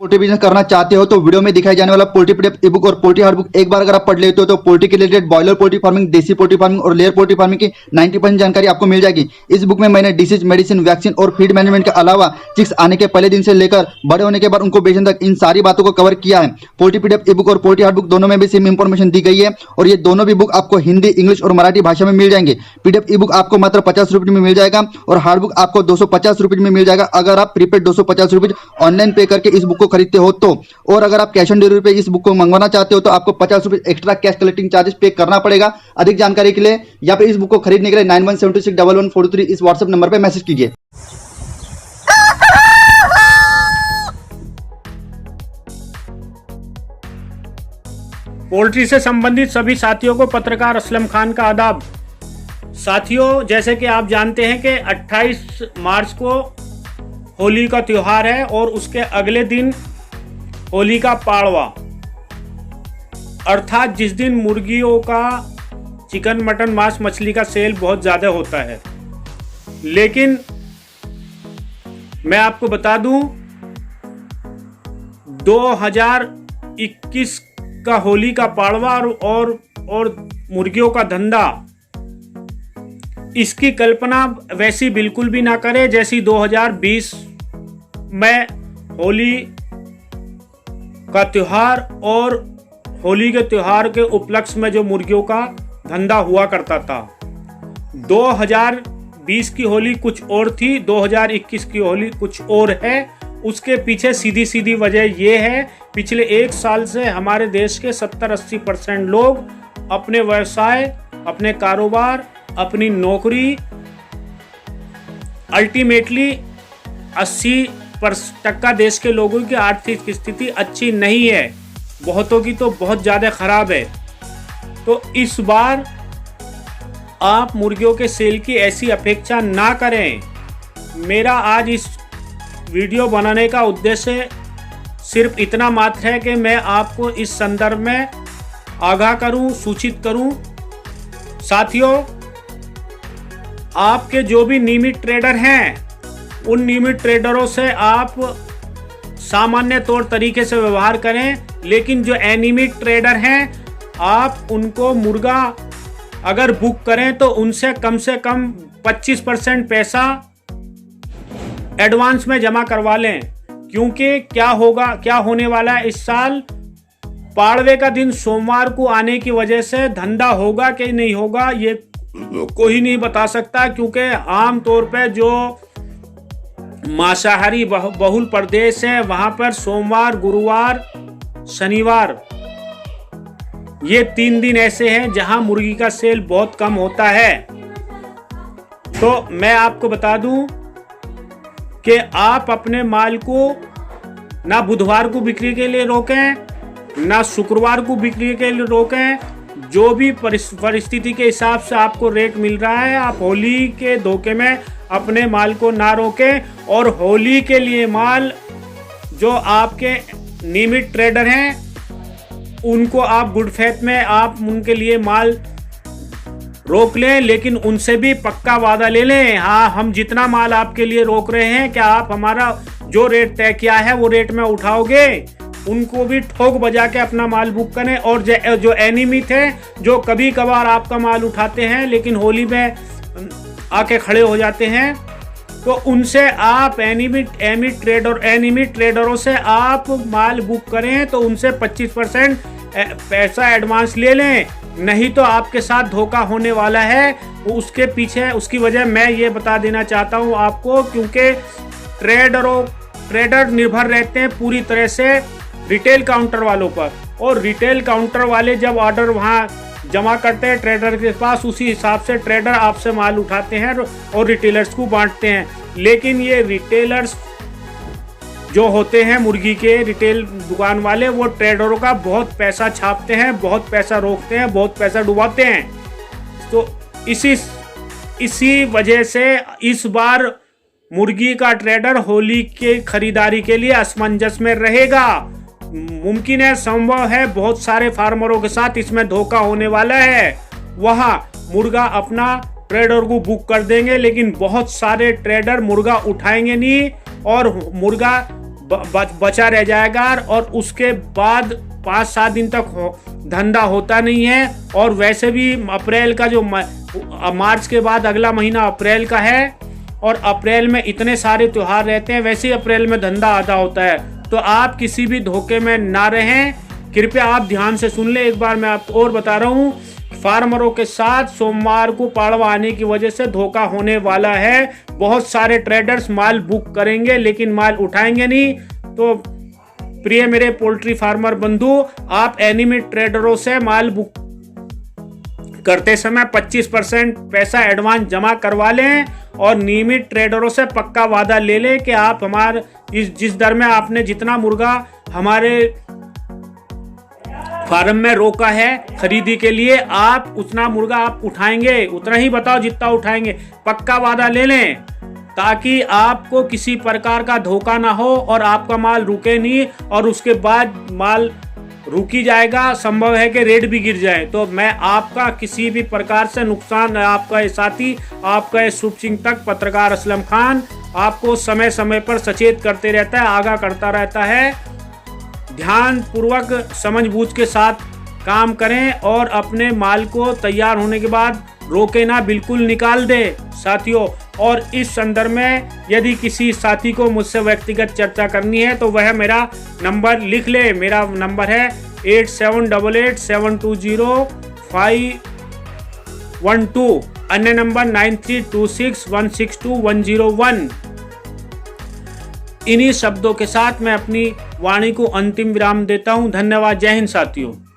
Poultry business करना चाहते हो तो वीडियो में दिखाई जाने वाला पोल्ट्री पीडीएफ ई बुक और पोल्ट्री हार्ड बुक एक बार अगर आप पढ़ लेते हो तो पोल्ट्री के रिलेटेड बॉयलर पोल्ट्री फार्मिंग, देसी पोल्ट्री फार्मिंग और लेयर पोल्ट्री फार्मिंग की 90% जानकारी आपको मिल जाएगी। इस बुक में मैंने डिसीज, मेडिसिन, वैक्सीन और फीड मैनेजमेंट के अलावा चिक्स आने के पहले दिन से लेकर बड़े होने के बाद उनको बेचने तक इन सारी बातों को कवर किया है। पोल्ट्री पीडीएफ ई बुक और पोल्ट्री हार्ड बुक दोनों में भी सेम इंफॉर्मेशन दी गई है और ये दोनों भी बुक आपको हिंदी, इंग्लिश और मराठी भाषा में मिल जाएंगे। पीडीएफ ई बुक आपको मात्र 50 रुपये में मिल जाएगा और हार्ड बुक आपको 250 रुपये में मिल जाएगा अगर आप प्रीपेड 250 रुपये ऑनलाइन पे करके इस बुक को खरीदते हो तो। और अगर आप कैश ऑन डिलीवरी पे इस बुक को मंगवाना चाहते हो तो आपको 50 रुपये एक्स्ट्रा कैश कलेक्टिंग चार्जेस पे करना पड़ेगा। अधिक जानकारी के लिए या फिर इस बुक को खरीदने के लिए 91761143 इस व्हाट्सएप नंबर पे मैसेज कीजिए। पोल्ट्री से संबंधित सभी साथियों को पत्रकार असलम खान का आदाब। साथियों, जैसे कि आप जानते हैं कि 28 मार्च को होली का त्यौहार है और उसके अगले दिन होली का पाड़वा, अर्थात जिस दिन मुर्गियों का चिकन, मटन, मांस, मछली का सेल बहुत ज़्यादा होता है। लेकिन मैं आपको बता दूं, 2021 का होली का पाड़वा और मुर्गियों का धंधा, इसकी कल्पना वैसी बिल्कुल भी ना करें जैसी 2020 में होली का त्योहार और होली के त्योहार के उपलक्ष्य में जो मुर्गियों का धंधा हुआ करता था। 2020 की होली कुछ और थी, 2021 की होली कुछ और है। उसके पीछे सीधी सीधी वजह यह है, पिछले एक साल से हमारे देश के 70-80% लोग अपने व्यवसाय, अपने कारोबार, अपनी नौकरी, अल्टीमेटली 80% देश के लोगों की आर्थिक स्थिति अच्छी नहीं है, बहुतों की तो बहुत ज़्यादा खराब है। तो इस बार आप मुर्गियों के सेल की ऐसी अपेक्षा ना करें। मेरा आज इस वीडियो बनाने का उद्देश्य सिर्फ इतना मात्र है कि मैं आपको इस संदर्भ में आगाह करूं, सूचित करूं। साथियों, आपके जो भी नियमित ट्रेडर हैं, उन नियमित ट्रेडरों से आप सामान्य तौर तरीके से व्यवहार करें, लेकिन जो अनियमित ट्रेडर हैं, आप उनको मुर्गा अगर बुक करें तो उनसे कम 25% पैसा एडवांस में जमा करवा लें। क्योंकि क्या होने वाला है इस साल, पाड़वे का दिन सोमवार को आने की वजह से धंधा होगा कि नहीं होगा ये कोई नहीं बता सकता। क्योंकि आम तौर पे जो मांसाहारी बहुल प्रदेश है वहां पर सोमवार, गुरुवार, शनिवार, ये 3 दिन ऐसे हैं जहां मुर्गी का सेल बहुत कम होता है। तो मैं आपको बता दूं कि आप अपने माल को ना बुधवार को बिक्री के लिए रोकें, ना शुक्रवार को बिक्री के लिए रोकें। जो भी परिस्थिति के हिसाब से आपको रेट मिल रहा है, आप होली के धोखे में अपने माल को ना रोकें। और होली के लिए माल जो आपके नियमित ट्रेडर हैं, उनको आप गुड फेथ में आप उनके लिए माल रोक लें, लेकिन उनसे भी पक्का वादा ले लें, हाँ हम जितना माल आपके लिए रोक रहे हैं, क्या आप हमारा जो रेट तय किया है वो रेट में उठाओगे। उनको भी ठोक बजा के अपना माल बुक करें। और जो अनियमित है, जो कभी कभार आपका माल उठाते हैं लेकिन होली में आके खड़े हो जाते हैं, तो उनसे आप अनियमित ट्रेडरों से आप माल बुक करें तो उनसे 25% पैसा एडवांस ले लें, नहीं तो आपके साथ धोखा होने वाला है। उसके पीछे उसकी वजह मैं ये बता देना चाहता हूँ आपको, क्योंकि ट्रेडर निर्भर रहते हैं पूरी तरह से रिटेल काउंटर वालों पर, और रिटेल काउंटर वाले जब ऑर्डर वहाँ जमा करते हैं ट्रेडर के पास, उसी हिसाब से ट्रेडर आपसे माल उठाते हैं और रिटेलर्स को बांटते हैं। लेकिन ये रिटेलर्स जो होते हैं, मुर्गी के रिटेल दुकान वाले, वो ट्रेडरों का बहुत पैसा छापते हैं, बहुत पैसा रोकते हैं, बहुत पैसा डुबाते हैं। तो इसी वजह से इस बार मुर्गी का ट्रेडर होली के खरीदारी के लिए असमंजस में रहेगा। मुमकिन है, संभव है, बहुत सारे फार्मरों के साथ इसमें धोखा होने वाला है। वहाँ मुर्गा अपना ट्रेडर को बुक कर देंगे, लेकिन बहुत सारे ट्रेडर मुर्गा उठाएंगे नहीं और मुर्गा बचा रह जाएगा और उसके बाद 5-7 दिन तक धंधा होता नहीं है। और वैसे भी अप्रैल का जो मार्च के बाद अगला महीना अप्रैल का है और अप्रैल में इतने सारे त्यौहार रहते हैं, वैसे ही अप्रैल में धंधा आधा होता है। तो आप किसी भी धोखे में ना रहें, कृपया आप ध्यान से सुन ले। एक बार मैं आपको और बता रहा हूँ, फार्मरों के साथ सोमवार को पाड़वा आने की वजह से धोखा होने वाला है। बहुत सारे ट्रेडर्स माल बुक करेंगे लेकिन माल उठाएंगे नहीं। तो प्रिय मेरे पोल्ट्री फार्मर बंधु, आप एनिमी ट्रेडरों से माल बुक करते समय 25% पैसा एडवांस जमा करवा लें और नियमित ट्रेडरों से पक्का वादा ले लें कि आप हमारे जिस दर में आपने जितना मुर्गा हमारे फार्म में रोका है खरीदी के लिए, आप उतना मुर्गा आप उठाएंगे, उतना ही बताओ जितना उठाएंगे। पक्का वादा ले लें ताकि आपको किसी प्रकार का धोखा ना हो और आपका माल रुके नहीं और उसके बाद माल रुकी जाएगा, संभव है कि रेट भी गिर जाए। तो मैं आपका किसी भी प्रकार से नुकसान, आपका ये साथी, आपका ये शुभचिंतक पत्रकार असलम खान आपको समय समय पर सचेत करते रहता है, आगाह करता रहता है। ध्यान पूर्वक समझ बूझ के साथ काम करें और अपने माल को तैयार होने के बाद रोके ना, बिल्कुल निकाल दे साथियों। और इस संदर्भ में यदि किसी साथी को मुझसे व्यक्तिगत चर्चा करनी है तो वह मेरा नंबर लिख ले। मेरा नंबर है 8788720512, अन्य नंबर 9326162101। इन्हीं शब्दों के साथ मैं अपनी वाणी को अंतिम विराम देता हूं। धन्यवाद। जय हिंद साथियों।